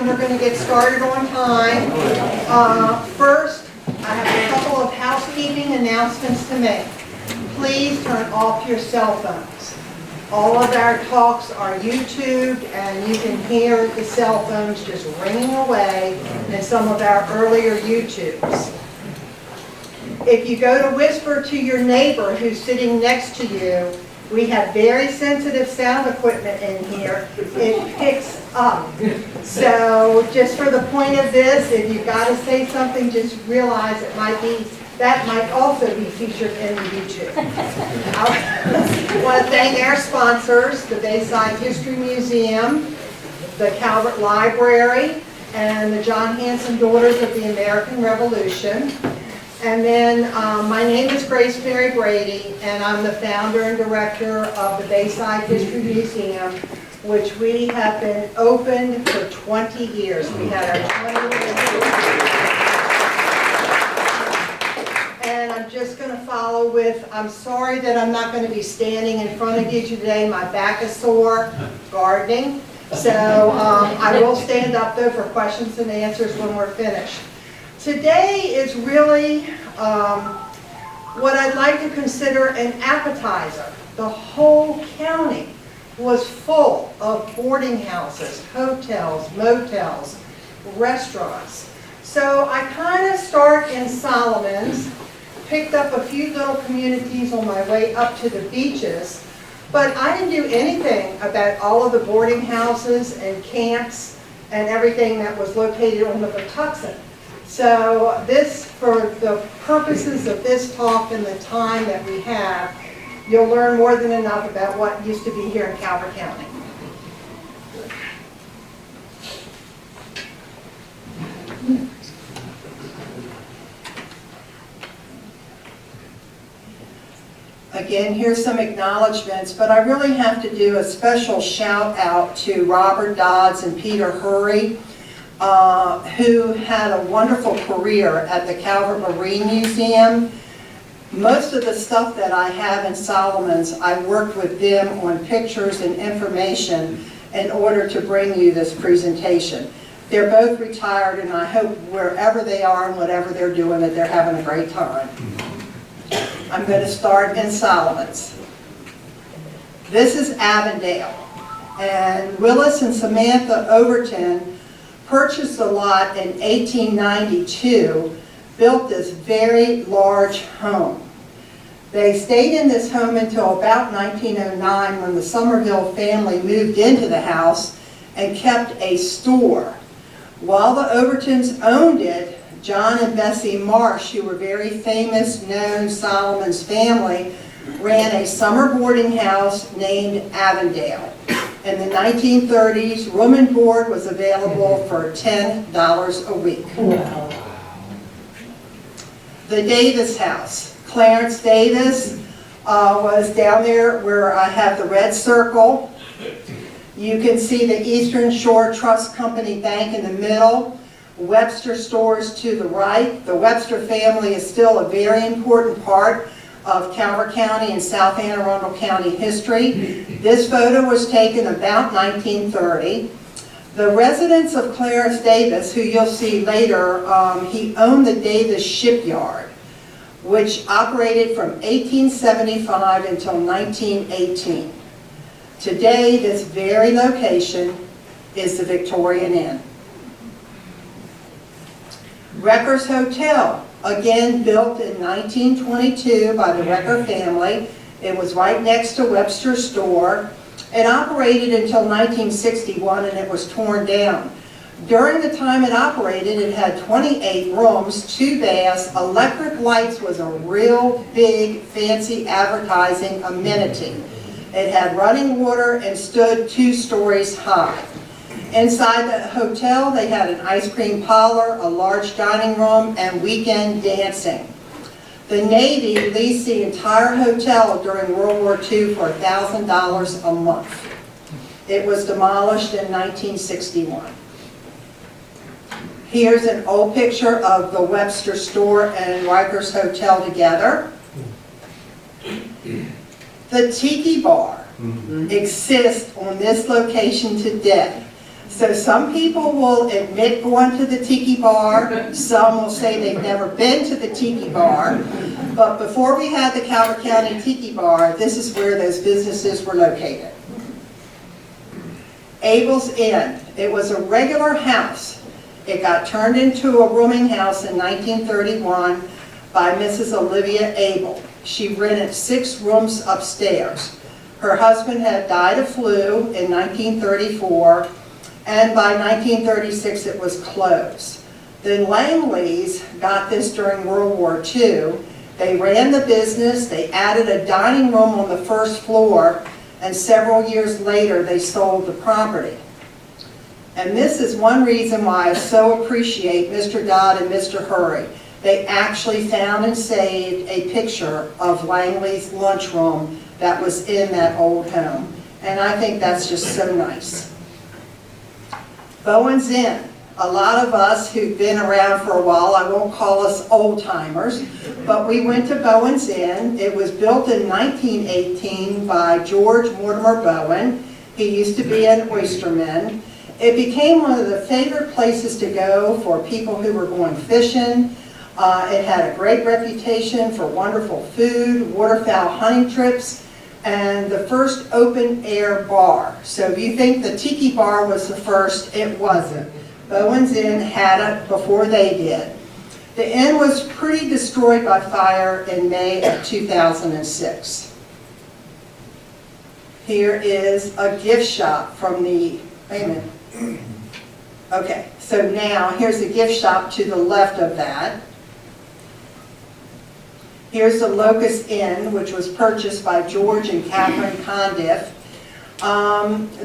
and we're going to get started on time. First, I have a couple of housekeeping announcements to make. Please turn off your cell phones. All of our talks are YouTubed, and you can hear the cell phones just ringing away in some of our earlier YouTubes. If you go to whisper to your neighbor who's sitting next to you, we have very sensitive sound equipment in here. It picks up. So just for the point of this, if you've got to say something, just realize that might also be featured in the YouTube. I want to thank our sponsors, the Bayside History Museum, the Calvert Library, and the John Hanson Daughters of the American Revolution. And then my name is Grace Mary Brady, and I'm the founder and director of the Bayside History Museum, which we have been open for 20 years. We had our 20th anniversary. And I'm just going to follow with, I'm sorry that I'm not going to be standing in front of you today. My back is sore, gardening. So I will stand up though for questions and answers when we're finished. Today is really what I'd like to consider an appetizer. The whole county was full of boarding houses, hotels, motels, restaurants. So I kind of start in Solomon's, picked up a few little communities on my way up to the beaches, but I didn't do anything about all of the boarding houses and camps and everything that was located on the Patuxent. So this, for the purposes of this talk and the time that we have, you'll learn more than enough about what used to be here in Calvert County. Again, here's some acknowledgments, but I really have to do a special shout out to Robert Dodds and Peter Hurry, who had a wonderful career at the Calvert Marine Museum. Most of the stuff that I have in Solomon's, I worked with them on pictures and information in order to bring you this presentation. They're both retired, and I hope wherever they are and whatever they're doing, that they're having a great time. I'm going to start in Solomon's. This is Avondale, and Willis and Samantha Overton purchased the lot in 1892, built this very large home. They stayed in this home until about 1909 when the Somerville family moved into the house and kept a store. While the Overtons owned it, John and Bessie Marsh, who were very famous, known Solomon's family, ran a summer boarding house named Avondale. In the 1930s, room and board was available for $10 a week. The Davis House. Clarence Davis was down there where I have the red circle. You can see the Eastern Shore Trust Company Bank in the middle. Webster Stores to the right. The Webster family is still a very important part of Calvert County and South Anne Arundel County history. This photo was taken about 1930. The residence of Clarence Davis, who you'll see later, he owned the Davis Shipyard, which operated from 1875 until 1918. Today, this very location is the Victorian Inn. Recker's Hotel, again built in 1922 by the Recker family. It was right next to Webster's store. It operated until 1961 and it was torn down. During the time it operated, it had 28 rooms, 2 baths, electric lights was a real big fancy advertising amenity. It had running water and stood 2 stories high. Inside the hotel, they had an ice cream parlor, a large dining room, and weekend dancing. The Navy leased the entire hotel during World War II for $1,000 a month. It was demolished in 1961. Here's an old picture of the Webster store and Rikers Hotel together. The Tiki Bar exists on this location today. So some people will admit going to the tiki bar, some will say they've never been to the tiki bar, but before we had the Calvert County Tiki Bar, this is where those businesses were located. Abel's Inn, it was a regular house. It got turned into a rooming house in 1931 by Mrs. Olivia Abel. She rented 6 rooms upstairs. Her husband had died of flu in 1934, and by 1936 it was closed. The Langleys got this during World War II. They ran the business, they added a dining room on the first floor, and several years later they sold the property. And this is one reason why I so appreciate Mr. Dodd and Mr. Hurry. They actually found and saved a picture of Langley's lunchroom that was in that old home. And I think that's just so nice. Bowen's Inn. A lot of us who've been around for a while, I won't call us old timers, but we went to Bowen's Inn. It was built in 1918 by George Mortimer Bowen. He used to be an oysterman. It became one of the favorite places to go for people who were going fishing. It had a great reputation for wonderful food, waterfowl hunting trips, and the first open-air bar. So if you think the tiki bar was the first, it wasn't. Bowen's Inn had it before they did. The inn was pretty destroyed by fire in May of 2006. Here is a gift shop from the, wait a minute. Okay, so now here's the gift shop to the left of that. Here's the Locust Inn, which was purchased by George and Catherine Condiff.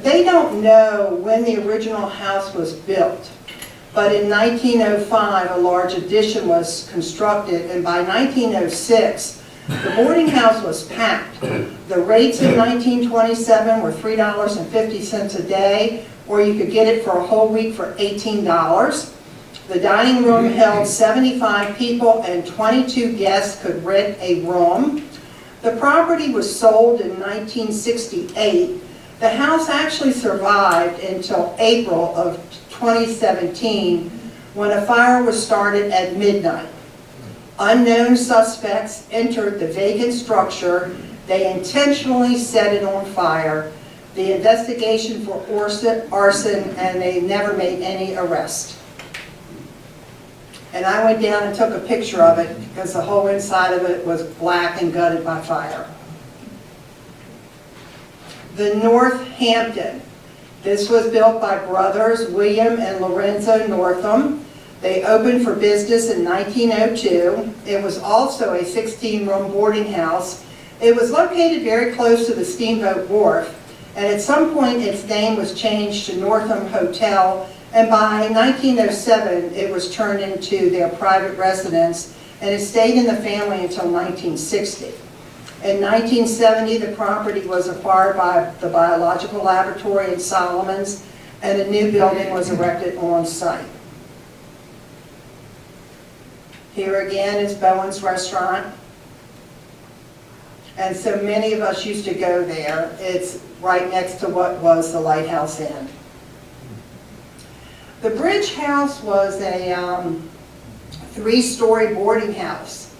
They don't know when the original house was built, but in 1905 a large addition was constructed, and by 1906 the boarding house was packed. The rates in 1927 were $3.50 a day, or you could get it for a whole week for $18. The dining room held 75 people and 22 guests could rent a room. The property was sold in 1968. The house actually survived until April of 2017 when a fire was started at midnight. Unknown suspects entered the vacant structure. They intentionally set it on fire. The investigation for arson, and they never made any arrest. And I went down and took a picture of it because the whole inside of it was black and gutted by fire. The Northampton. This was built by brothers William and Lorenzo Northam. They opened for business in 1902. It was also a 16-room boarding house. It was located very close to the Steamboat Wharf, and at some point its name was changed to Northam Hotel, and by 1907 it was turned into their private residence, and it stayed in the family until 1960. In 1970 the property was acquired by the Biological Laboratory in Solomons, and a new building was erected on site. Here again is Bowen's Restaurant. And so many of us used to go there. It's right next to what was the Lighthouse Inn. The Bridge House was a 3-story boarding house.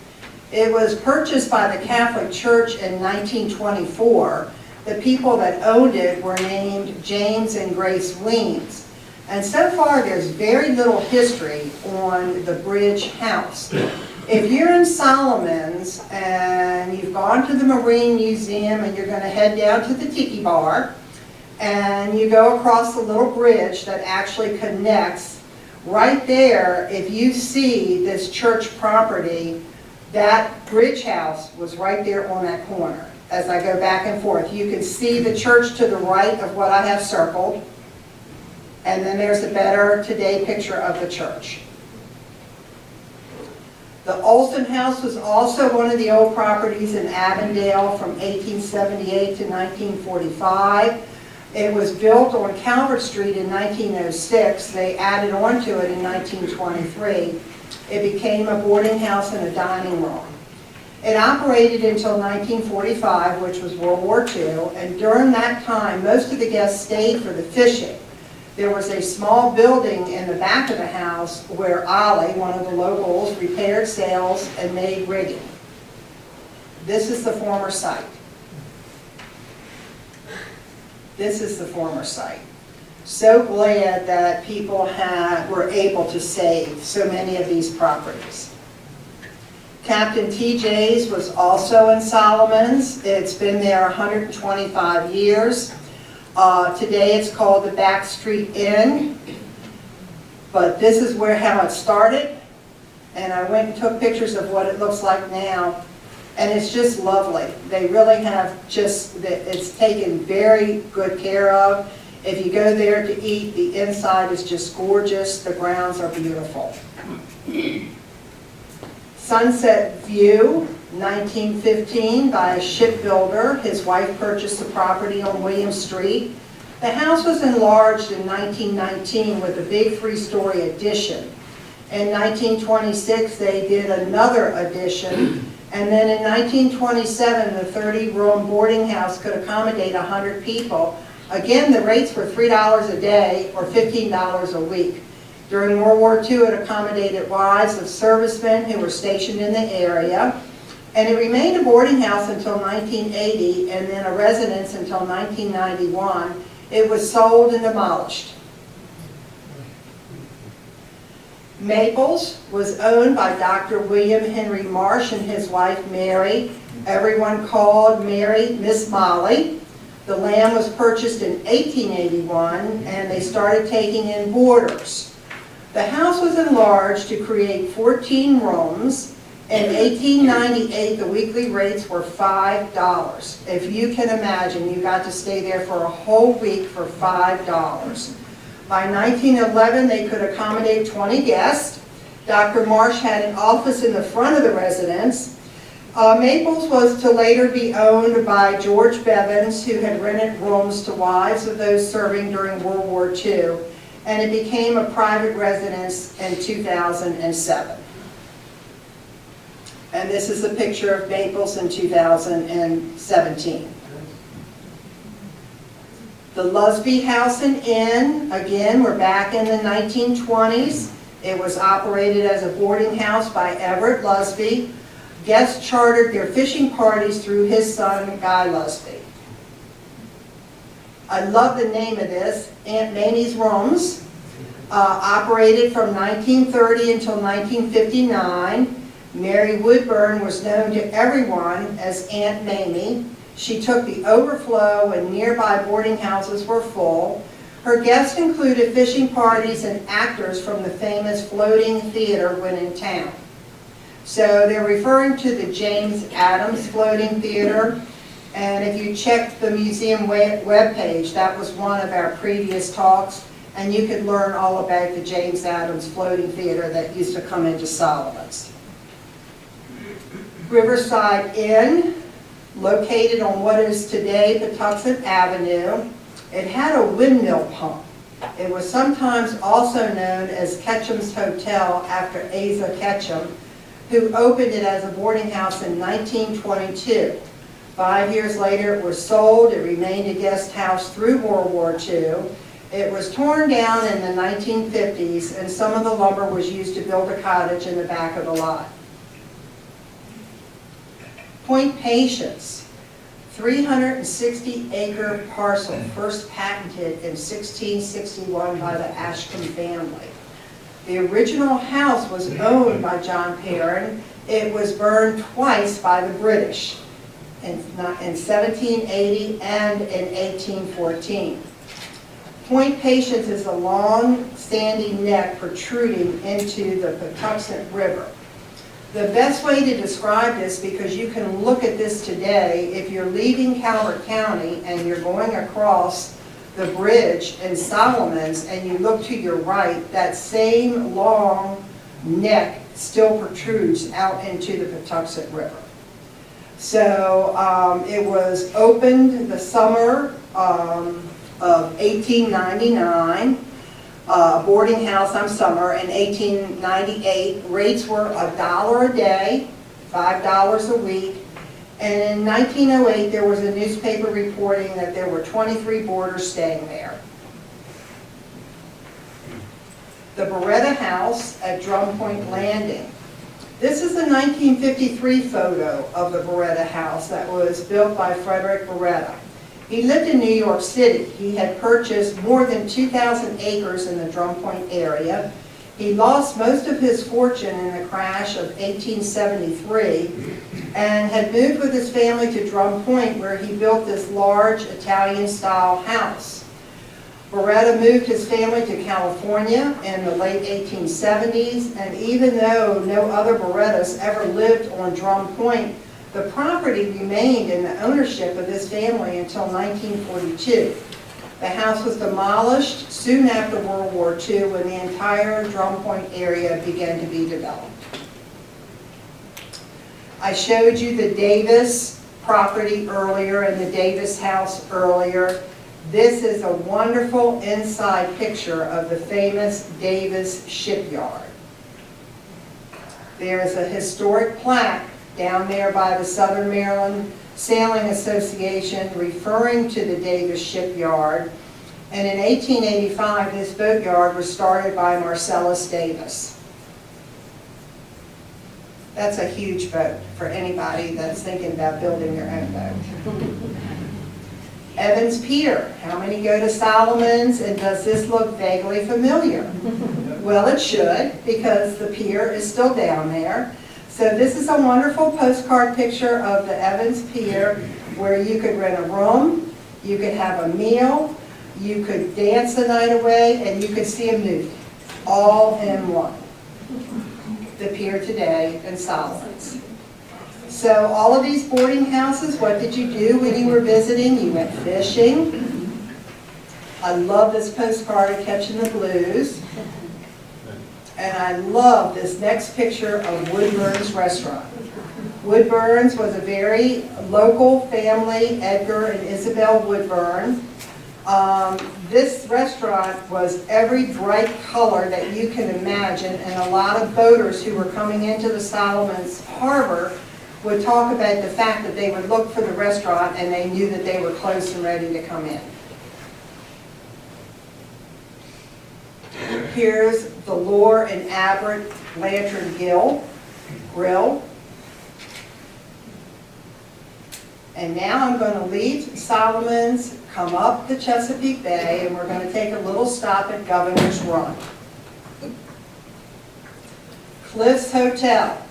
It was purchased by the Catholic Church in 1924. The people that owned it were named James and Grace Weems. And so far there's very little history on the Bridge House. If you're in Solomons and you've gone to the Marine Museum and you're going to head down to the Tiki Bar, and you go across the little bridge that actually connects, right there, if you see this church property, that Bridge House was right there on that corner. As I go back and forth, you can see the church to the right of what I have circled, and then there's a better today picture of the church. The Olson House was also one of the old properties in Avondale from 1878 to 1945. It was built on Calvert Street in 1906. They added on to it in 1923. It became a boarding house and a dining room. It operated until 1945, which was World War II, and during that time, most of the guests stayed for the fishing. There was a small building in the back of the house where Ollie, one of the locals, repaired sails and made rigging. This is the former site. This is the former site. So glad that people were able to save so many of these properties. Captain TJ's was also in Solomon's. It's been there 125 years. Today it's called the Back Street Inn, but this is how it started, and I went and took pictures of what it looks like now, and it's just lovely. They really have it's taken very good care of. If you go there to eat, the inside is just gorgeous, the grounds are beautiful. Sunset View, 1915, by a shipbuilder. His wife purchased the property on William Street. The house was enlarged in 1919 with a big 3-story addition. In 1926, they did another addition, and then in 1927, the 30-room boarding house could accommodate 100 people. Again, the rates were $3 a day or $15 a week. During World War II, it accommodated wives of servicemen who were stationed in the area. And it remained a boarding house until 1980, and then a residence until 1991. It was sold and demolished. Maples was owned by Dr. William Henry Marsh and his wife Mary. Everyone called Mary Miss Molly. The land was purchased in 1881, and they started taking in boarders. The house was enlarged to create 14 rooms. In 1898, the weekly rates were $5. If you can imagine, you got to stay there for a whole week for $5. By 1911, they could accommodate 20 guests. Dr. Marsh had an office in the front of the residence. Maples was to later be owned by George Bevins, who had rented rooms to wives of those serving during World War II, and it became a private residence in 2007. And this is a picture of Maples in 2017. The Lusby House and Inn, again, we're back in the 1920s. It was operated as a boarding house by Everett Lusby. Guests chartered their fishing parties through his son, Guy Lusby. I love the name of this, Aunt Mamie's Rooms. Operated from 1930 until 1959. Mary Woodburn was known to everyone as Aunt Mamie. She took the overflow when nearby boarding houses were full. Her guests included fishing parties and actors from the famous floating theater when in town. So they're referring to the James Adams Floating Theater, and if you check the museum webpage, that was one of our previous talks, and you could learn all about the James Adams Floating Theater that used to come into Solomon's. Riverside Inn, located on what is today Patuxent Avenue. It had a windmill pump. It was sometimes also known as Ketchum's Hotel after Asa Ketchum, who opened it as a boarding house in 1922. 5 years later it was sold. It remained a guest house through World War II. It was torn down in the 1950s, and some of the lumber was used to build a cottage in the back of the lot. Point Patience, 360-acre parcel, first patented in 1661 by the Ashcombe family. The original house was owned by John Perrin. It was burned twice by the British, in 1780 and in 1814. Point Patience is a long, sandy neck protruding into the Patuxent River. The best way to describe this, because you can look at this today, if you're leaving Calvert County and you're going across the bridge in Solomon's and you look to your right, that same long neck still protrudes out into the Patuxent River. So it was opened the summer of 1899. Boarding house summer in 1898. Rates were $1 a day, $5 a week. And in 1908, there was a newspaper reporting that there were 23 boarders staying there. the Beretta House at Drum Point Landing. This is a 1953 photo of the Beretta House that was built by Frederick Beretta. He lived in New York City. He had purchased more than 2,000 acres in the Drum Point area. He lost most of his fortune in the crash of 1873 and had moved with his family to Drum Point, where he built this large Italian-style house. Beretta moved his family to California in the late 1870s, and even though no other Berettas ever lived on Drum Point, the property remained in the ownership of this family until 1942. The house was demolished soon after World War II when the entire Drum Point area began to be developed. I showed you the Davis property earlier and the Davis house earlier. This is a wonderful inside picture of the famous Davis shipyard. There's a historic plaque down there by the Southern Maryland Sailing Association referring to the Davis shipyard. And in 1885, this boatyard was started by Marcellus Davis. That's a huge boat for anybody that's thinking about building their own boat. Evans Pier. How many go to Solomon's, and does this look vaguely familiar? Well, it should, because the pier is still down there. So this is a wonderful postcard picture of the Evans Pier, where you could rent a room, you could have a meal, you could dance the night away, and you could see a movie, all in one. The pier today in Solomon's. So all of these boarding houses, what did you do when you were visiting? You went fishing. I love this postcard of Catching the Blues. And I love this next picture of Woodburn's Restaurant. Woodburn's was a very local family, Edgar and Isabel Woodburn. This restaurant was every bright color that you can imagine, and a lot of boaters who were coming into the Solomon's Harbor would talk about the fact that they would look for the restaurant and they knew that they were close and ready to come in. Here's the Lore and Abbott Lantern Grill. And now I'm going to leave Solomon's, come up the Chesapeake Bay, and we're going to take a little stop at Governor's Run. Cliffs Hotel.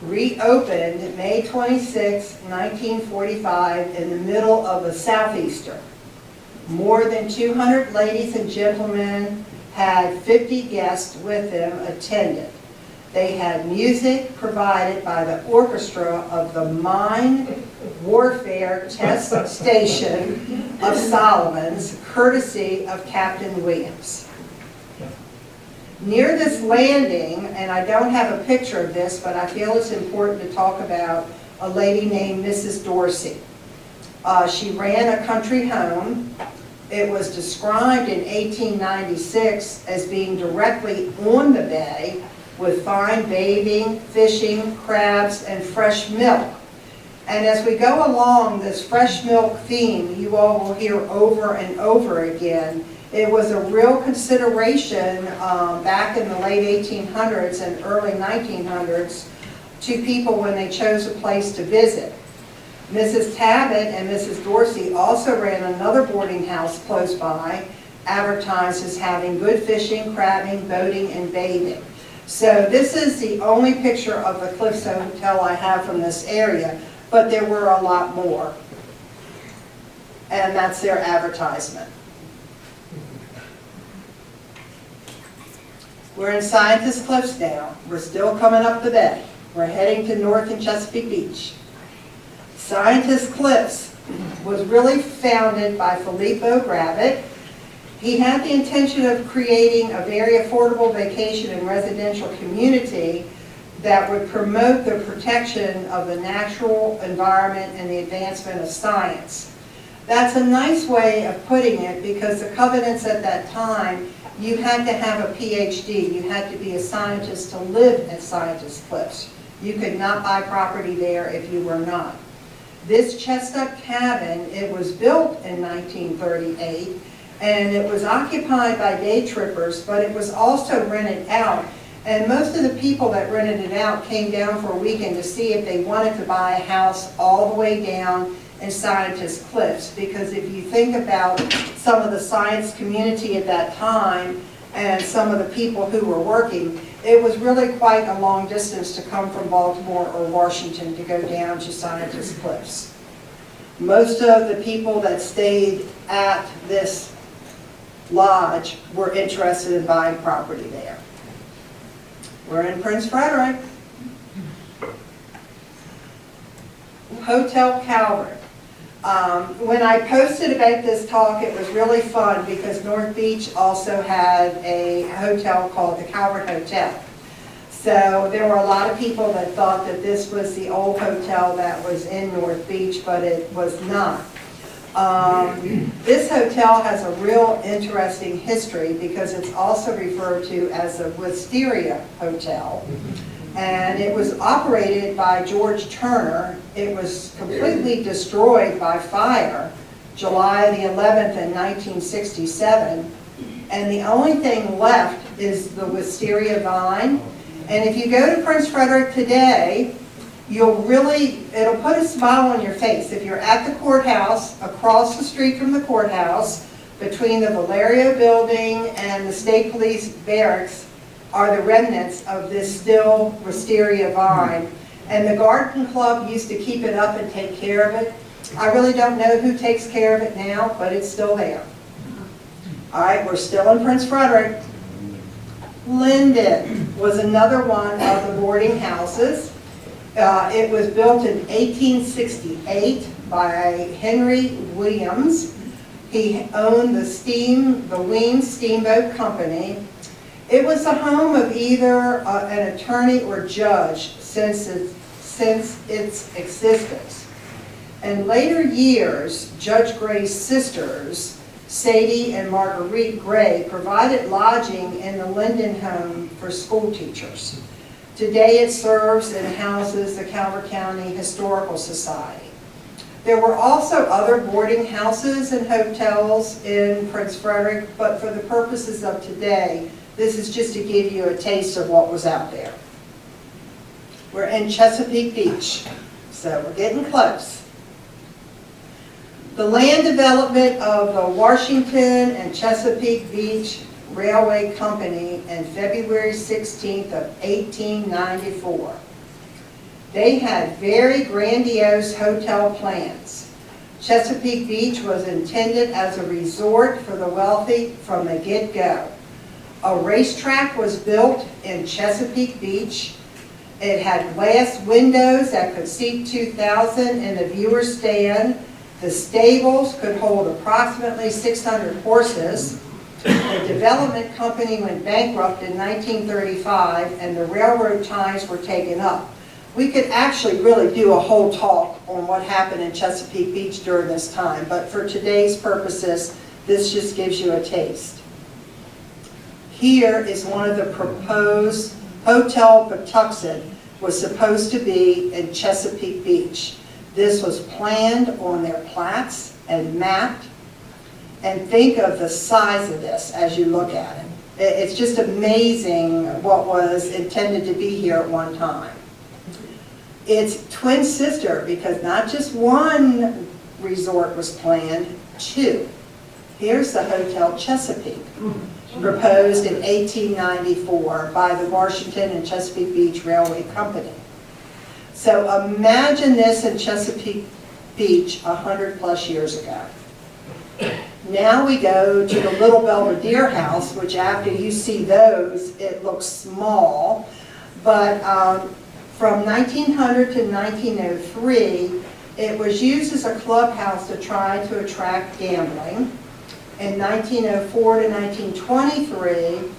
Reopened May 26, 1945 in the middle of a southeaster. More than 200 ladies and gentlemen had 50 guests with them attended. They had music provided by the orchestra of the Mine Warfare Test Station of Solomon's, courtesy of Captain Williams. Near this landing, and I don't have a picture of this, but I feel it's important to talk about a lady named Mrs. Dorsey. She ran a country home. It was described in 1896 as being directly on the bay with fine bathing, fishing, crabs, and fresh milk. And as we go along this fresh milk theme, you all will hear over and over again, it was a real consideration back in the late 1800s and early 1900s to people when they chose a place to visit. Mrs. Tabbitt and Mrs. Dorsey also ran another boarding house close by, advertised as having good fishing, crabbing, boating, and bathing. So this is the only picture of the Cliffs Hotel I have from this area, but there were a lot more. And that's their advertisement. We're in Scientist Cliffs now. We're still coming up the bay. We're heading to North and Chesapeake Beach. Scientist Cliffs was really founded by Filippo Gravitt. He had the intention of creating a very affordable vacation and residential community that would promote the protection of the natural environment and the advancement of science. That's a nice way of putting it, because the covenants at that time, you had to have a PhD. You had to be a scientist to live at Scientist Cliffs. You could not buy property there if you were not. This chestnut cabin, it was built in 1938, and it was occupied by day trippers, but it was also rented out. And most of the people that rented it out came down for a weekend to see if they wanted to buy a house all the way down in Scientist Cliffs. Because if you think about some of the science community at that time and some of the people who were working, it was really quite a long distance to come from Baltimore or Washington to go down to Scientist Cliffs. Most of the people that stayed at this lodge were interested in buying property there. We're in Prince Frederick. Hotel Calvert. When I posted about this talk, it was really fun because North Beach also had a hotel called the Calvert Hotel. So there were a lot of people that thought that this was the old hotel that was in North Beach, but it was not. This hotel has a real interesting history because it's also referred to as a Wisteria Hotel. And it was operated by George Turner. It was completely destroyed by fire July the 11th in 1967. And the only thing left is the wisteria vine. And if you go to Prince Frederick today, it'll put a smile on your face. If you're at the courthouse, across the street from the courthouse, between the Valerio building and the state police barracks, are the remnants of this still wisteria vine. And the garden club used to keep it up and take care of it. I really don't know who takes care of it now, but it's still there. All right, we're still in Prince Frederick. Linden was another one of the boarding houses. It was built in 1868 by Henry Williams. He owned the Weems Steamboat Company. It was the home of either an attorney or judge since its existence. In later years, Judge Gray's sisters, Sadie and Marguerite Gray, provided lodging in the Linden home for school teachers. Today it serves and houses the Calvert County Historical Society. There were also other boarding houses and hotels in Prince Frederick, but for the purposes of today, this is just to give you a taste of what was out there. We're in Chesapeake Beach, so we're getting close. The land development of the Washington and Chesapeake Beach Railway Company in February 16th of 1894. They had very grandiose hotel plans. Chesapeake Beach was intended as a resort for the wealthy from the get-go. A racetrack was built in Chesapeake Beach. It had glass windows that could seat 2,000 in the viewer's stand. The stables could hold approximately 600 horses. The development company went bankrupt in 1935 and the railroad ties were taken up. We could actually really do a whole talk on what happened in Chesapeake Beach during this time, but for today's purposes, this just gives you a taste. Here is one of the proposed Hotel Patuxent was supposed to be in Chesapeake Beach. This was planned on their plats and mapped. And think of the size of this as you look at it. It's just amazing what was intended to be here at one time. It's twin sister because not just one resort was planned, two. Here's the Hotel Chesapeake, proposed in 1894 by the Washington and Chesapeake Beach Railway Company. So imagine this in Chesapeake Beach 100 plus years ago. Now we go to the Little Belvedere House, which after you see those, it looks small. But from 1900 to 1903, it was used as a clubhouse to try to attract gambling. In 1904 to 1923,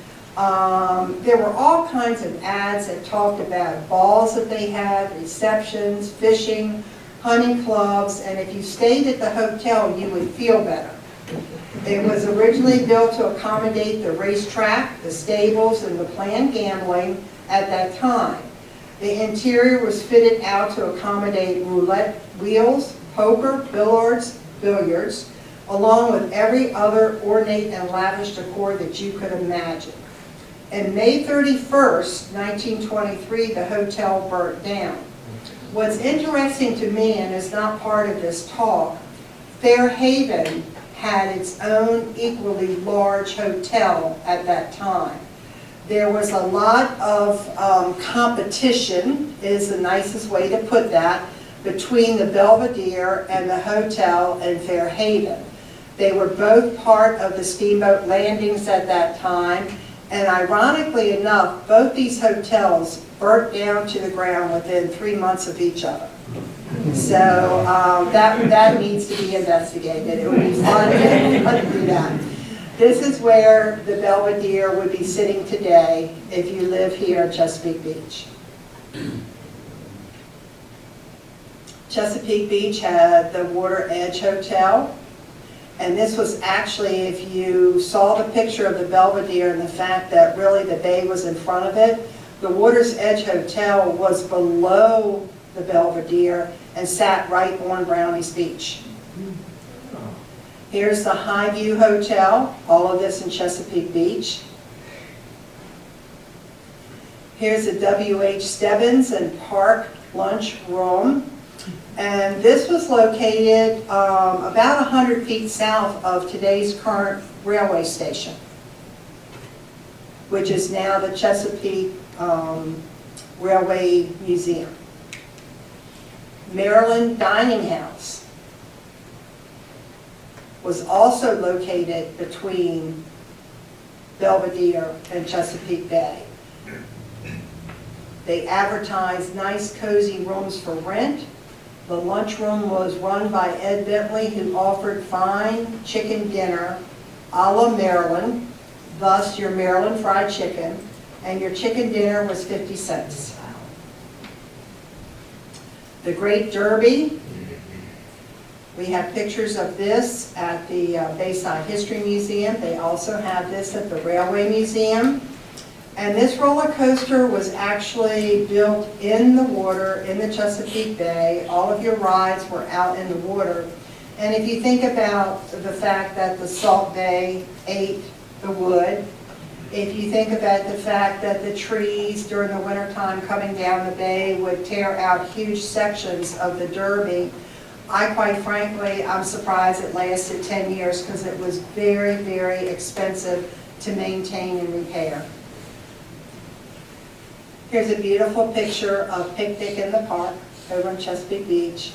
there were all kinds of ads that talked about balls that they had, receptions, fishing, hunting clubs, and if you stayed at the hotel, you would feel better. It was originally built to accommodate the racetrack, the stables, and the planned gambling at that time. The interior was fitted out to accommodate roulette wheels, poker, billiards, along with every other ornate and lavish decor that you could imagine. And May 31st, 1923, the hotel burnt down. What's interesting to me, and is not part of this talk, Fairhaven had its own equally large hotel at that time. There was a lot of competition, is the nicest way to put that, between the Belvedere and the hotel in Fairhaven. They were both part of the steamboat landings at that time, and ironically enough, both these hotels burnt down to the ground within 3 months of each other. So that needs to be investigated. It would be fun to do that. This is where the Belvedere would be sitting today if you live here at Chesapeake Beach. Chesapeake Beach had the Water Edge Hotel. And this was actually, if you saw the picture of the Belvedere and the fact that really the bay was in front of it, the Water's Edge Hotel was below the Belvedere and sat right on Brownie's Beach. Here's the Highview Hotel, all of this in Chesapeake Beach. Here's the W.H. Stebbins and Park Lunch Room. And this was located about 100 feet south of today's current railway station, which is now the Chesapeake Railway Museum. Maryland Dining House was also located between Belvedere and Chesapeake Bay. They advertised nice, cozy rooms for rent. The lunchroom was run by Ed Bentley, who offered fine chicken dinner a la Maryland, thus your Maryland fried chicken, and your chicken dinner was 50 cents. The Great Derby, we have pictures of this at the Bayside History Museum. They also have this at the Railway Museum. And this roller coaster was actually built in the water in the Chesapeake Bay. All of your rides were out in the water. And if you think about the fact that the Salt Bay ate the wood, if you think about the fact that the trees during the wintertime coming down the bay would tear out huge sections of the Derby, quite frankly, I'm surprised it lasted 10 years because it was very, very expensive to maintain and repair. Here's a beautiful picture of Picnic in the Park over in Chesapeake Beach.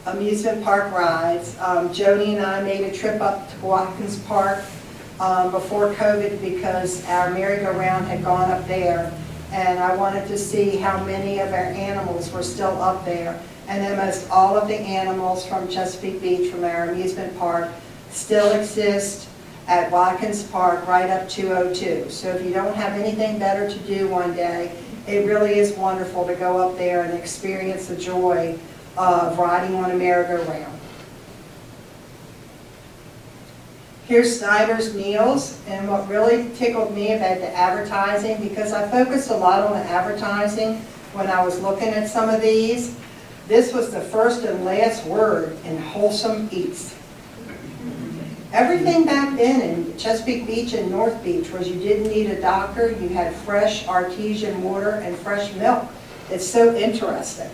Amusement park rides. Joni and I made a trip up to Watkins Park before COVID because our merry-go-round had gone up there, and I wanted to see how many of our animals were still up there. And almost all of the animals from Chesapeake Beach, from our amusement park, still exist at Watkins Park right up 202. So if you don't have anything better to do one day, it really is wonderful to go up there and experience the joy of riding on a merry-go-round. Here's Snyder's Meals, and what really tickled me about the advertising, because I focused a lot on the advertising when I was looking at some of these, this was the first and last word in Wholesome Eats. Everything back then in Chesapeake Beach and North Beach was you didn't need a doctor, you had fresh artesian water and fresh milk. It's so interesting.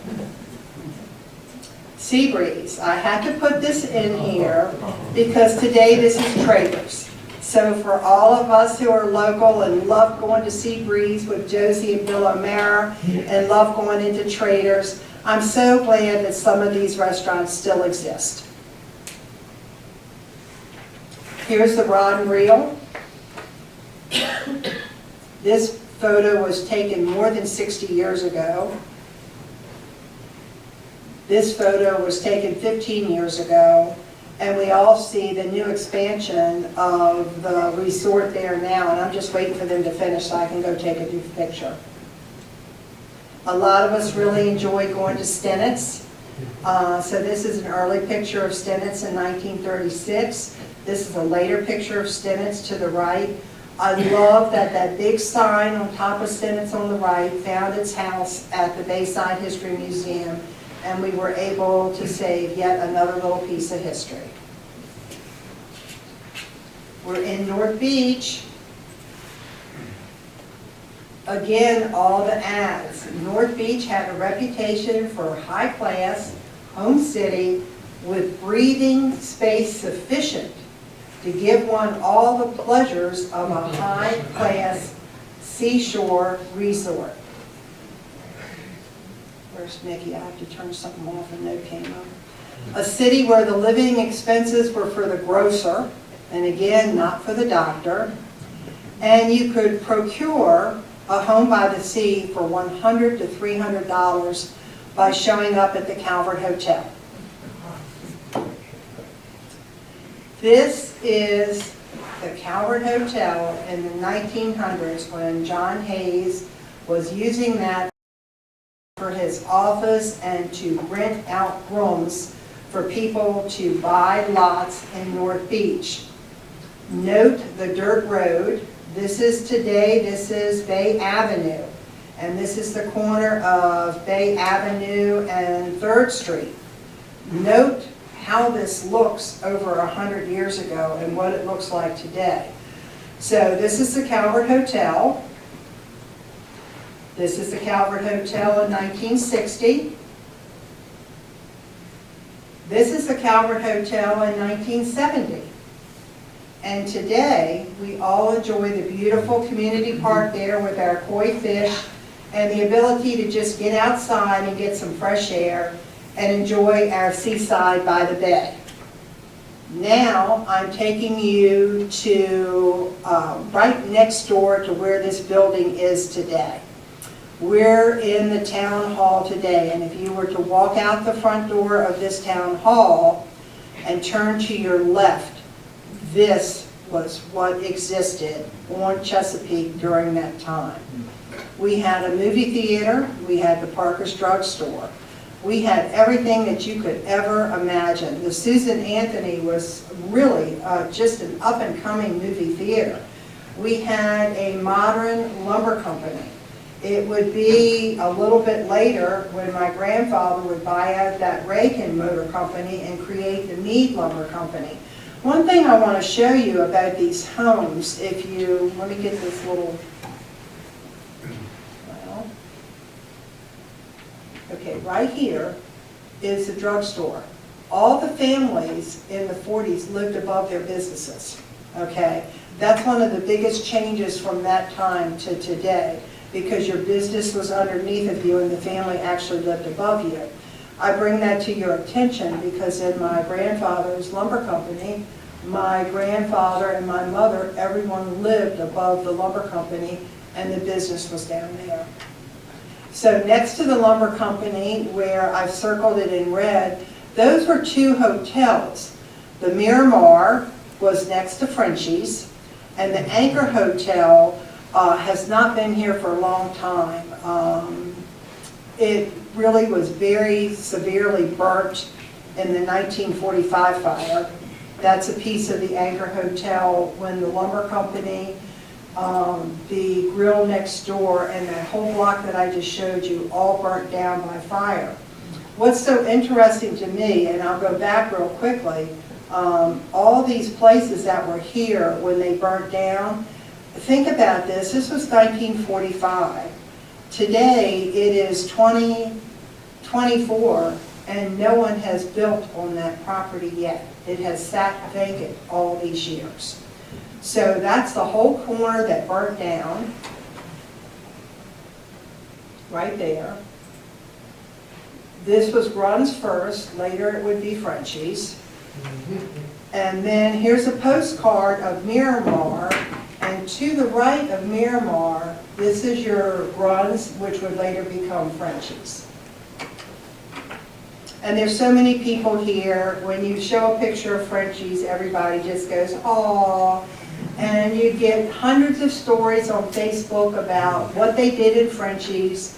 Seabreeze. I had to put this in here because today this is Traders. So for all of us who are local and love going to Seabreeze with Josie and Bill O'Mara and love going into Traders, I'm so glad that some of these restaurants still exist. Here's the rod and reel. This photo was taken more than 60 years ago. This photo was taken 15 years ago, and we all see the new expansion of the resort there now, and I'm just waiting for them to finish so I can go take a new picture. A lot of us really enjoy going to Stennett's. So this is an early picture of Stennett's in 1936. This is a later picture of Stennett's to the right. I love that that big sign on top of Stennett's on the right found its house at the Bayside History Museum. and we were able to save yet another little piece of history. We're in North Beach. Again, all the ads. North Beach had a reputation for high-class, home city, with breathing space sufficient to give one all the pleasures of a high-class seashore resort. Where's Nikki? I have to turn something off, a note came up. A city where the living expenses were for the grocer, and again, not for the doctor, and you could procure a home by the sea for $100 to $300 by showing up at the Calvert Hotel. This is the Calvert Hotel in the 1900s when John Hayes was using that for his office and to rent out rooms for people to buy lots in North Beach. Note the dirt road. This is Bay Avenue, and this is the corner of Bay Avenue and 3rd Street. Note how this looks over 100 years ago and what it looks like today. So this is the Calvert Hotel. This is the Calvert Hotel in 1960. This is the Calvert Hotel in 1970. And today, we all enjoy the beautiful community park there with our koi fish and the ability to just get outside and get some fresh air and enjoy our seaside by the bay. Now, I'm taking you to right next door to where this building is today. We're in the town hall today, and if you were to walk out the front door of this town hall and turn to your left, this was what existed on Chesapeake during that time. We had a movie theater, we had the Parker's Drug Store, we had everything that you could ever imagine. The Susan Anthony was really just an up-and-coming movie theater. We had a modern lumber company. It would be a little bit later when my grandfather would buy out that Reagan Motor Company and create the Meade Lumber Company. One thing I want to show you about these homes, if you, let me get this little, well, okay, right here is the drugstore. All the families in the 40s lived above their businesses, okay? That's one of the biggest changes from that time to today, because your business was underneath of you and the family actually lived above you. I bring that to your attention because in my grandfather's lumber company, my grandfather and my mother, everyone lived above the lumber company and the business was down there. So next to the lumber company, where I've circled it in red, those were 2 hotels. The Miramar was next to Frenchie's, and the Anchor Hotel has not been here for a long time. It really was very severely burnt in the 1945 fire. That's a piece of the Anchor Hotel when the lumber company, the grill next door, and that whole block that I just showed you all burnt down by fire. What's so interesting to me, and I'll go back real quickly, all these places that were here when they burnt down, think about this, this was 1945. Today it is 2024 and no one has built on that property yet. It has sat vacant all these years. So that's the whole corner that burnt down, right there. This was Grun's first, later it would be Frenchie's. And then here's a postcard of Miramar, and to the right of Miramar, this is your Grun's, which would later become Frenchie's. And there's so many people here, when you show a picture of Frenchie's, everybody just goes, "Aww." And you get hundreds of stories on Facebook about what they did in Frenchie's,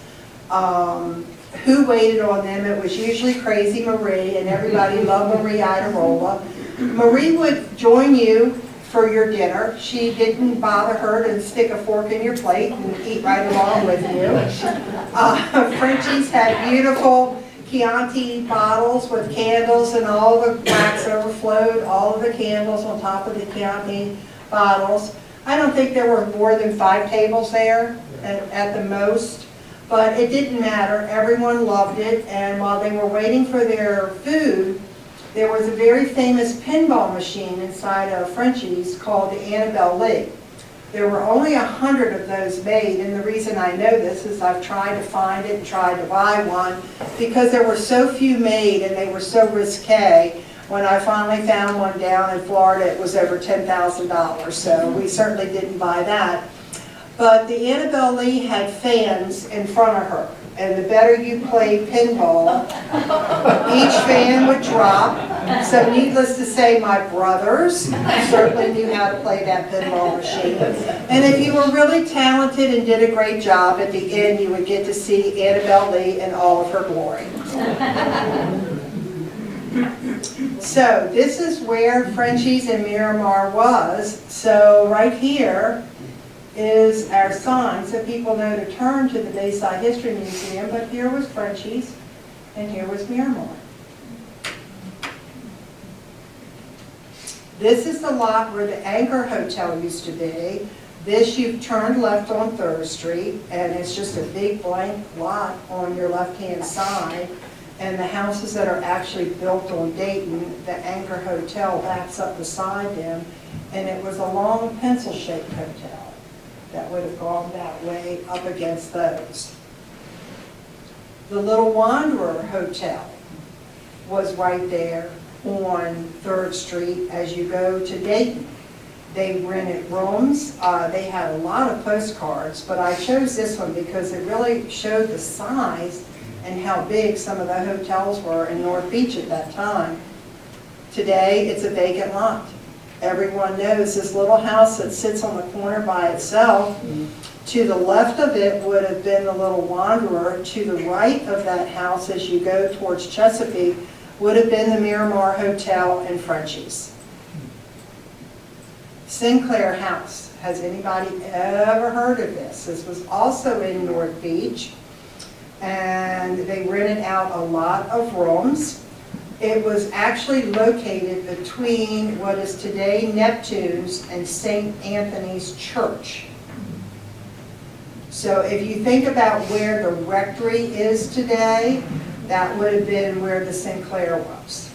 who waited on them. It was usually Crazy Marie, and everybody loved Marie Iderola. Marie would join you for your dinner. She didn't bother her to stick a fork in your plate and eat right along with you. Frenchie's had beautiful Chianti bottles with candles, and all the wax overflowed, all of the candles on top of the Chianti bottles. I don't think there were more than 5 tables there at the most, but it didn't matter. Everyone loved it, and while they were waiting for their food, there was a very famous pinball machine inside of Frenchie's called the Annabelle Lee. There were only 100 of those made, and the reason I know this is I've tried to find it and tried to buy one, because there were so few made and they were so risque. When I finally found one down in Florida, it was over $10,000, so we certainly didn't buy that. But the Annabelle Lee had fans in front of her, and the better you played pinball, each fan would drop. So needless to say, my brothers certainly knew how to play that pinball machine. And if you were really talented and did a great job, at the end you would get to see Annabelle Lee in all of her glory. So this is where Frenchie's in Miramar was. So right here is our sign, so people know to turn to the Bayside History Museum, but here was Frenchie's and here was Miramar. This is the lot where the Anchor Hotel used to be. This, you've turned left on 3rd Street, and it's just a big blank lot on your left-hand side. And the houses that are actually built on Dayton, the Anchor Hotel backs up beside them, and it was a long pencil-shaped hotel that would have gone that way up against those. The Little Wanderer Hotel was right there on 3rd Street as you go to Dayton. They rented rooms. They had a lot of postcards, but I chose this one because it really showed the size and how big some of the hotels were in North Beach at that time. Today, it's a vacant lot. Everyone knows this little house that sits on the corner by itself. To the left of it would have been the Little Wanderer. To the right of that house, as you go towards Chesapeake, would have been the Miramar Hotel and Frenchie's. Sinclair House. Has anybody ever heard of this? This was also in North Beach, and they rented out a lot of rooms. It was actually located between what is today Neptune's and St. Anthony's Church. So if you think about where the rectory is today, that would have been where the Sinclair was.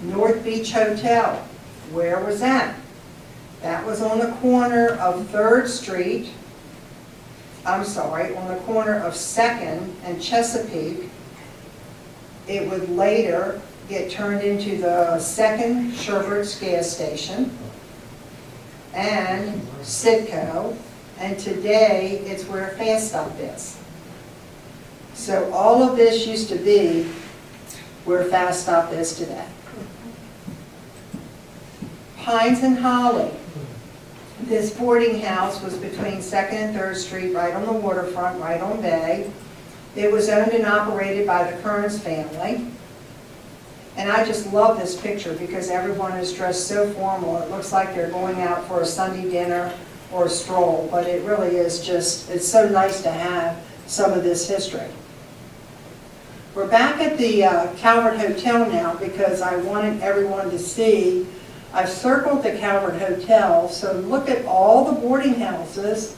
North Beach Hotel, where was that? That was on the corner of 3rd Street, on the corner of 2nd and Chesapeake. It would later get turned into the 2nd Sherbert's gas station and Citgo, and today it's where Fast Stop is. So all of this used to be where Fast Stop is today. Pines and Holly. This boarding house was between 2nd and 3rd Street, right on the waterfront, right on Bay. It was owned and operated by the Kearns family. And I just love this picture because everyone is dressed so formal. It looks like they're going out for a Sunday dinner or a stroll, but it really is just, it's so nice to have some of this history. We're back at the Calvert Hotel now because I wanted everyone to see. I've circled the Calvert Hotel, so look at all the boarding houses.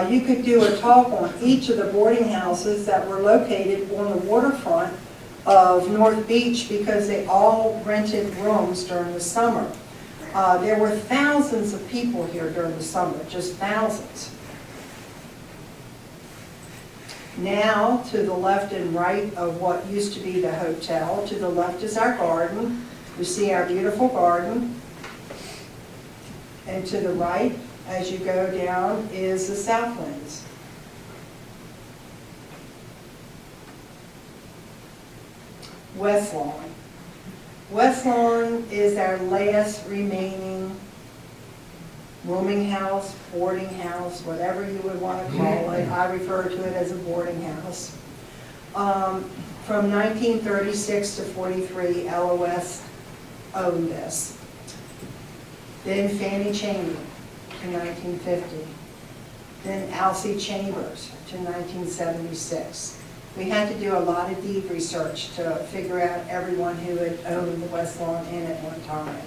You could do a talk on each of the boarding houses that were located on the waterfront of North Beach because they all rented rooms during the summer. There were thousands of people here during the summer, just thousands. Now, to the left and right of what used to be the hotel, to the left is our garden. You see our beautiful garden. And to the right, as you go down, is the Southlands. West Lawn. West Lawn is our last remaining rooming house, boarding house, whatever you would want to call it. I refer to it as a boarding house. From 1936 to 43, LOS owned this. Then Fannie Chamber in 1950. Then Alcee Chambers to 1976. We had to do a lot of deed research to figure out everyone who had owned the West Lawn Inn at one time.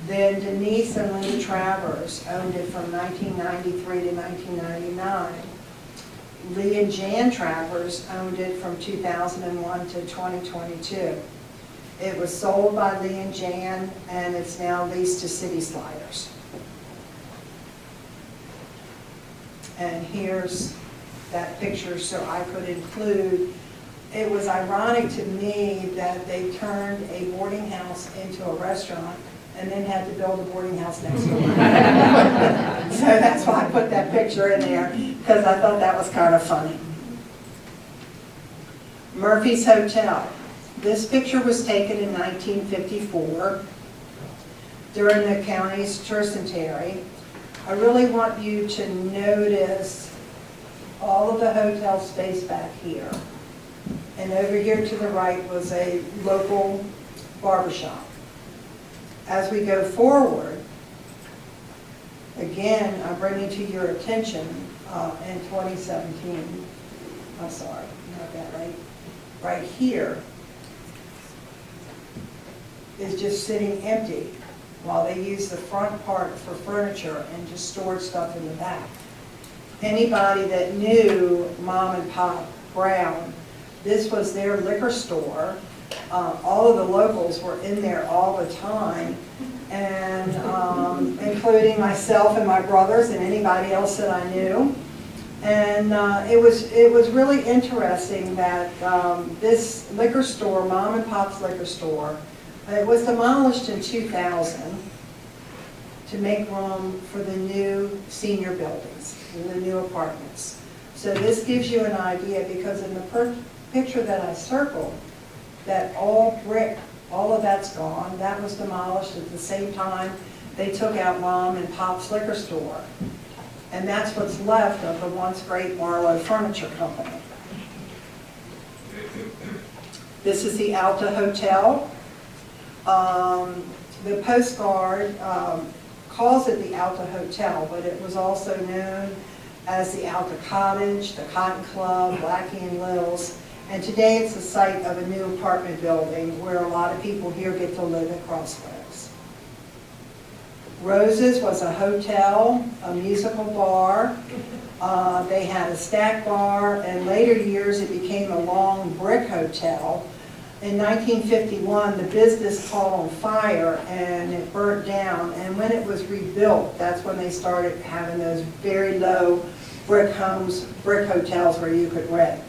Then Denise and Linda Travers owned it from 1993 to 1999. Lee and Jan Travers owned it from 2001 to 2022. It was sold by Lee and Jan, and it's now leased to City Sliders. And here's that picture so I could include. It was ironic to me that they turned a boarding house into a restaurant and then had to build a boarding house next door. So that's why I put that picture in there, because I thought that was kind of funny. Murphy's Hotel. This picture was taken in 1954 during the county's tercentenary. I really want you to notice all of the hotel space back here. And over here to the right was a local barbershop. As we go forward, again, I'm bringing to your attention in 2017, I'm sorry, not that right, right here is just sitting empty while they use the front part for furniture and just stored stuff in the back. Anybody that knew Mom and Pop Brown, this was their liquor store. All of the locals were in there all the time, and including myself and my brothers and anybody else that I knew. And it was really interesting that this liquor store, Mom and Pop's liquor store, it was demolished in 2000 to make room for the new senior buildings, the new apartments. So this gives you an idea, because in the picture that I circled, that all brick, all of that's gone. That was demolished at the same time they took out Mom and Pop's liquor store. And that's what's left of the once great Marlowe Furniture Company. This is the Alta Hotel. The postcard calls it the Alta Hotel, but it was also known as the Alta Cottage, the Cotton Club, Blackie and Little's. And today it's the site of a new apartment building where a lot of people here get to live at Crossroads. Rose's was a hotel, a musical bar. They had a snack bar, and later years it became a long brick hotel. In 1951, the business caught on fire and it burnt down. And when it was rebuilt, that's when they started having those very low brick homes, brick hotels where you could rent.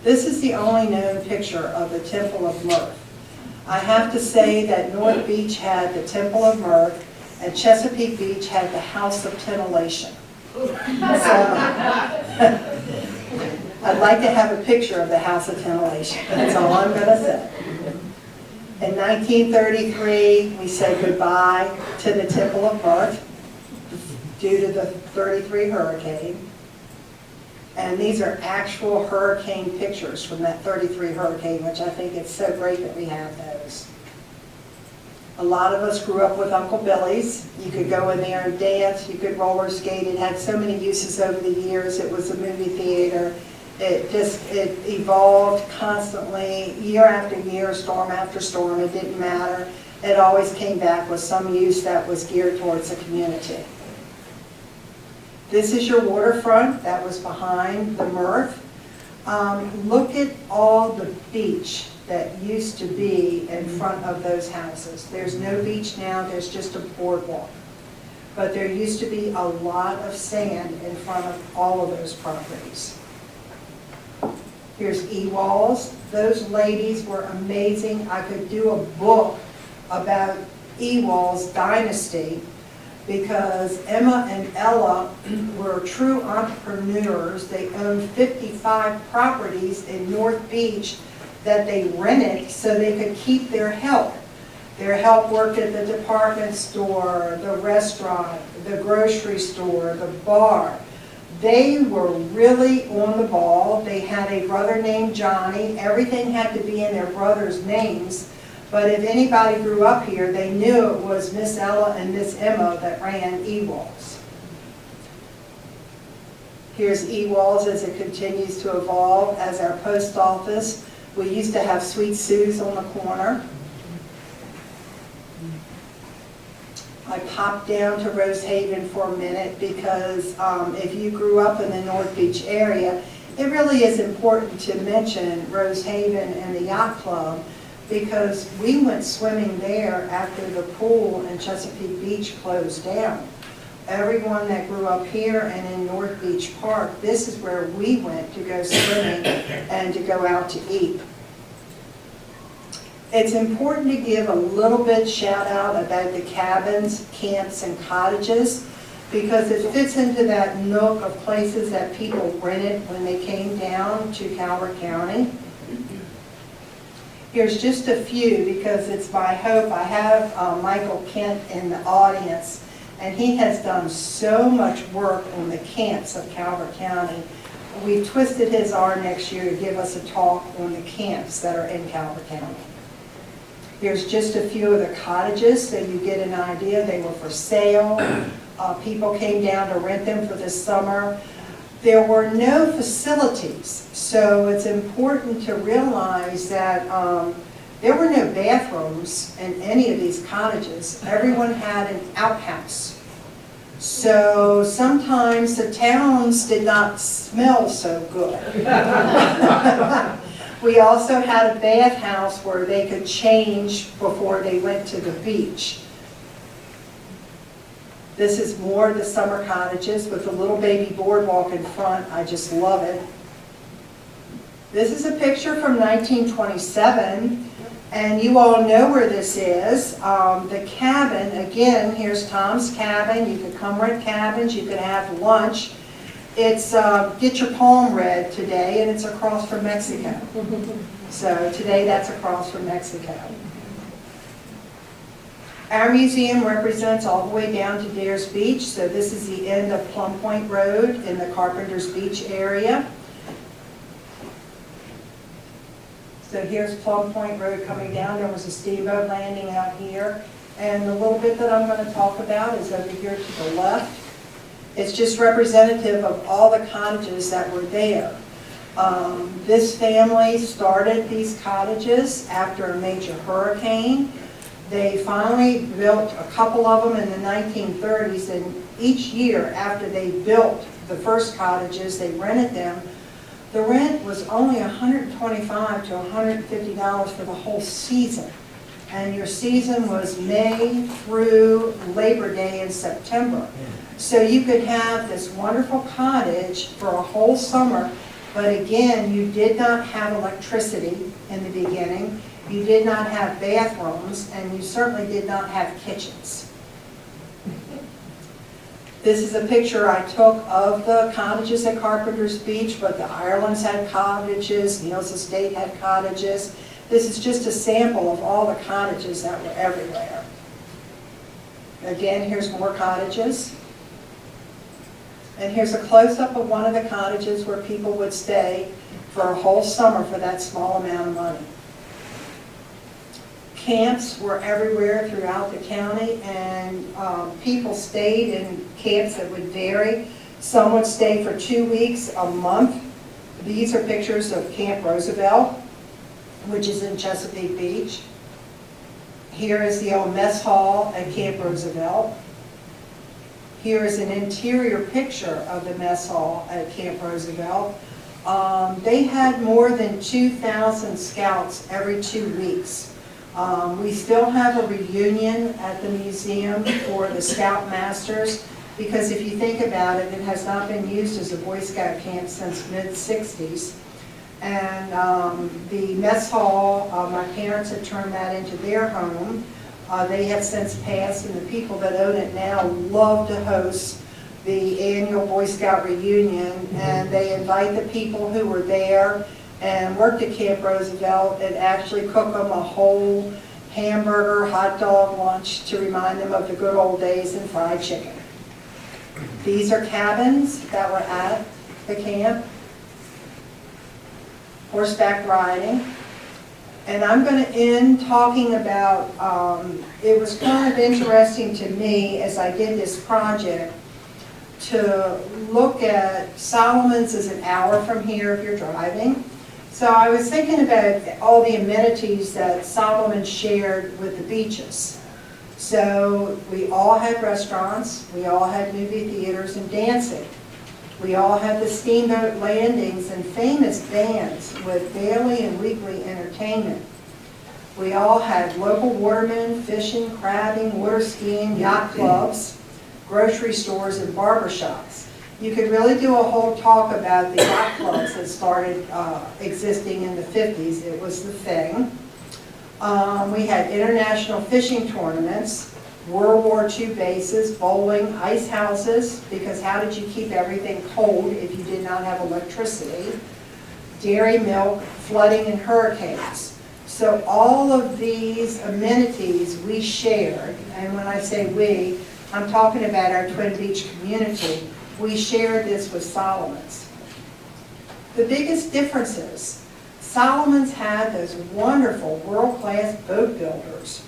This is the only known picture of the Temple of Mirth. I have to say that North Beach had the Temple of Mirth and Chesapeake Beach had the House of Titillation. So, I'd like to have a picture of the House of Titillation. That's all I'm going to say. In 1933, we said goodbye to the Temple of Mirth due to the 33 hurricane. And these are actual hurricane pictures from that 33 hurricane, which I think it's so great that we have those. A lot of us grew up with Uncle Billy's. You could go in there and dance, you could roller skate. It had so many uses over the years. It was a movie theater. It evolved constantly, year after year, storm after storm. It didn't matter. It always came back with some use that was geared towards the community. This is your waterfront. That was behind the Mirth. Look at all the beach that used to be in front of those houses. There's no beach now, there's just a boardwalk. But there used to be a lot of sand in front of all of those properties. Here's Ewalls. Those ladies were amazing. I could do a book about Ewalls' dynasty, because Emma and Ella were true entrepreneurs. They owned 55 properties in North Beach that they rented so they could keep their help. Their help worked at the department store, the restaurant, the grocery store, the bar. They were really on the ball. They had a brother named Johnny. Everything had to be in their brothers' names. But if anybody grew up here, they knew it was Miss Ella and Miss Emma that ran Ewalls. Here's E-Walls as it continues to evolve as our post office. We used to have Sweet Sue's on the corner. I popped down to Rosehaven for a minute because if you grew up in the North Beach area, it really is important to mention Rosehaven and the Yacht Club because we went swimming there after the pool in Chesapeake Beach closed down. Everyone that grew up here and in North Beach Park, this is where we went to go swimming and to go out to eat. It's important to give a little bit shout out about the cabins, camps, and cottages because it fits into that nook of places that people rented when they came down to Calvert County. Here's just a few because it's my hope. I have Michael Kent in the audience, and he has done so much work on the camps of Calvert County. We twisted his arm next year to give us a talk on the camps that are in Calvert County. Here's just a few of the cottages so you get an idea. They were for sale. People came down to rent them for the summer. There were no facilities, so it's important to realize that there were no bathrooms in any of these cottages. Everyone had an outhouse. So sometimes the towns did not smell so good. We also had a bathhouse where they could change before they went to the beach. This is more of the summer cottages with a little baby boardwalk in front. I just love it. This is a picture from 1927, and you all know where this is. The cabin, again, here's Tom's cabin. You could come rent cabins, you could have lunch. It's Get Your Palm Read today, and it's across from Mexico. So today that's across from Mexico. Our museum represents all the way down to Dares Beach, so this is the end of Plum Point Road in the Carpenters Beach area. So here's Plum Point Road coming down. There was a steamboat landing out here. And the little bit that I'm going to talk about is over here to the left. It's just representative of all the cottages that were there. This family started these cottages after a major hurricane. They finally built a couple of them in the 1930s, and each year after they built the first cottages, they rented them. The rent was only $125 to $150 for the whole season. And your season was May through Labor Day in September. So you could have this wonderful cottage for a whole summer, but again, you did not have electricity in the beginning. You did not have bathrooms, and you certainly did not have kitchens. This is a picture I took of the cottages at Carpenters Beach, but the Irelands had cottages, Neal's Estate had cottages. This is just a sample of all the cottages that were everywhere. Again, here's more cottages. And here's a close-up of one of the cottages where people would stay for a whole summer for that small amount of money. Camps were everywhere throughout the county, and people stayed in camps that would vary. Some would stay for 2 weeks, a month. These are pictures of Camp Roosevelt, which is in Chesapeake Beach. Here is the old mess hall at Camp Roosevelt. Here is an interior picture of the mess hall at Camp Roosevelt. They had more than 2,000 scouts every 2 weeks. We still have a reunion at the museum for the Scout Masters, because if you think about it, it has not been used as a Boy Scout camp since mid-60s. And the mess hall, my parents had turned that into their home. They have since passed, and the people that own it now love to host the annual Boy Scout reunion, and they invite the people who were there and worked at Camp Roosevelt and actually cook them a whole hamburger, hot dog lunch to remind them of the good old days and fried chicken. These are cabins that were at the camp. Horseback riding. And I'm going to end talking about, it was kind of interesting to me as I did this project to look at Solomon's is an hour from here if you're driving. So I was thinking about all the amenities that Solomon shared with the beaches. So we all had restaurants, we all had movie theaters and dancing. We all had the steamboat landings and famous bands with daily and weekly entertainment. We all had local watermen, fishing, crabbing, water skiing, yacht clubs, grocery stores, and barbershops. You could really do a whole talk about the yacht clubs that started existing in the 50s. It was the thing. We had international fishing tournaments, World War II bases, bowling, ice houses, because how did you keep everything cold if you did not have electricity? Dairy milk, flooding, and hurricanes. So all of these amenities we shared, and when I say we, I'm talking about our Twin Beach community. We shared this with Solomon's. The biggest differences, Solomon's had those wonderful world-class boat builders.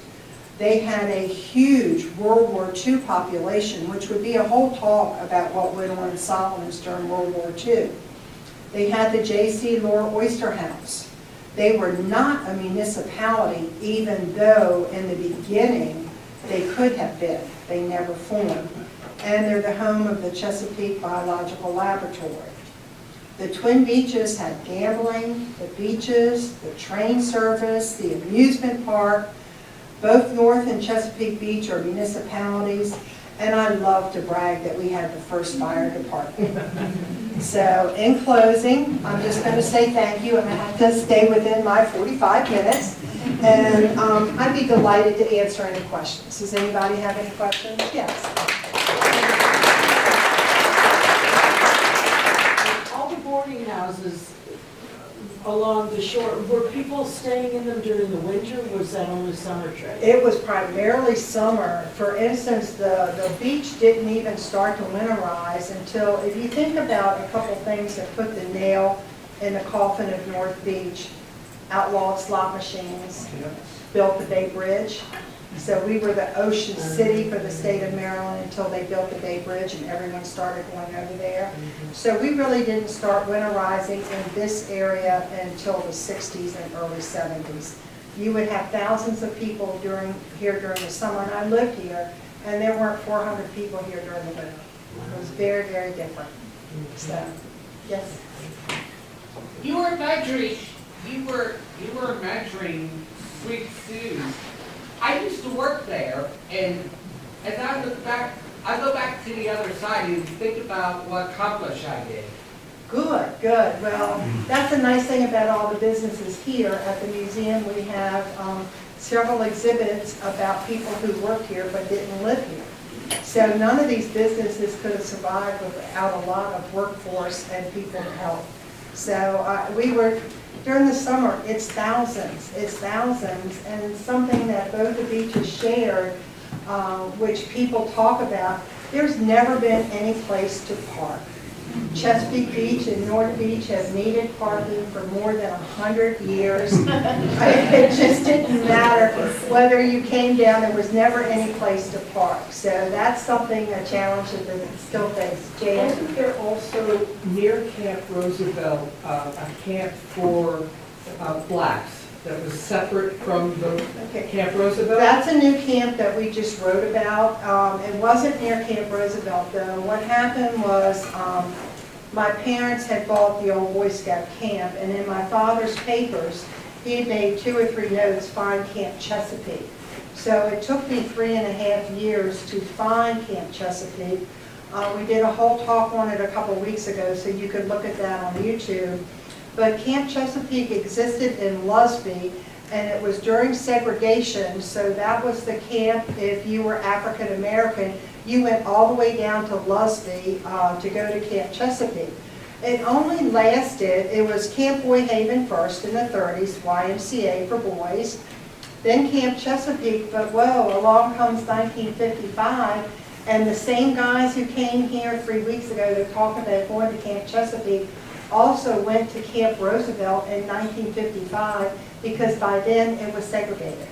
They had a huge World War II population, which would be a whole talk about what went on in Solomon's during World War II. They had the J.C. Lohr Oyster House. They were not a municipality, even though in the beginning they could have been. They never formed. And they're the home of the Chesapeake Biological Laboratory. The Twin Beaches had gambling, the beaches, the train service, the amusement park. Both North and Chesapeake Beach are municipalities, and I love to brag that we had the first fire department. So in closing, I'm just going to say thank you, and I have to stay within my 45 minutes. And I'd be delighted to answer any questions. Does anybody have any questions? Yes. All the boarding houses along the shore, were people staying in them during the winter, or was that only summer trade? It was primarily summer. For instance, the beach didn't even start to winterize until, if you think about a couple things that put the nail in the coffin of North Beach, outlawed slot machines, built the Bay Bridge. So we were the ocean city for the state of Maryland until they built the Bay Bridge and everyone started going over there. So we really didn't start winterizing in this area until the 60s and early 70s. You would have thousands of people here during the summer, and I lived here, and there weren't 400 people here during the winter. It was very, very different. So, yes? You were measuring Sweet Sue's. I used to work there, and as I look back, I go back to the other side and think about what accomplished I did. Good, good. Well, that's a nice thing about all the businesses here at the museum. We have several exhibits about people who worked here but didn't live here. So none of these businesses could have survived without a lot of workforce and people to help. So we were, during the summer, it's thousands, and something that both the beaches shared, which people talk about, there's never been any place to park. Chesapeake Beach and North Beach have needed parking for more than 100 years. It just didn't matter whether you came down, there was never any place to park. So that's something, a challenge that they still face. Jan? Wasn't there also near Camp Roosevelt a camp for blacks that was separate from the Camp Roosevelt? That's a new camp that we just wrote about. It wasn't near Camp Roosevelt though. What happened was my parents had bought the old Boy Scout camp, and in my father's papers he had made 2 or 3 notes, find Camp Chesapeake. So it took me 3.5 years to find Camp Chesapeake. We did a whole talk on it a couple weeks ago, so you could look at that on YouTube. But Camp Chesapeake existed in Lusby, and it was during segregation, so that was the camp. If you were African American, you went all the way down to Lusby to go to Camp Chesapeake. It only lasted, it was Camp Boy Haven first in the 30s, YMCA for boys, then Camp Chesapeake, but whoa, along comes 1955, and the same guys who came here 3 weeks ago to talk about going to Camp Chesapeake also went to Camp Roosevelt in 1955 because by then it was segregated.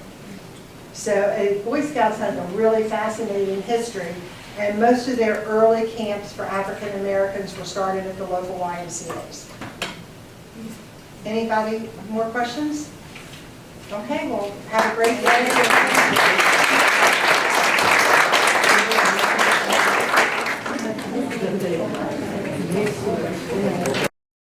So Boy Scouts has a really fascinating history. And most of their early camps for African Americans were started at the local YMCA's. Anybody, more questions? Okay, well, have a great day.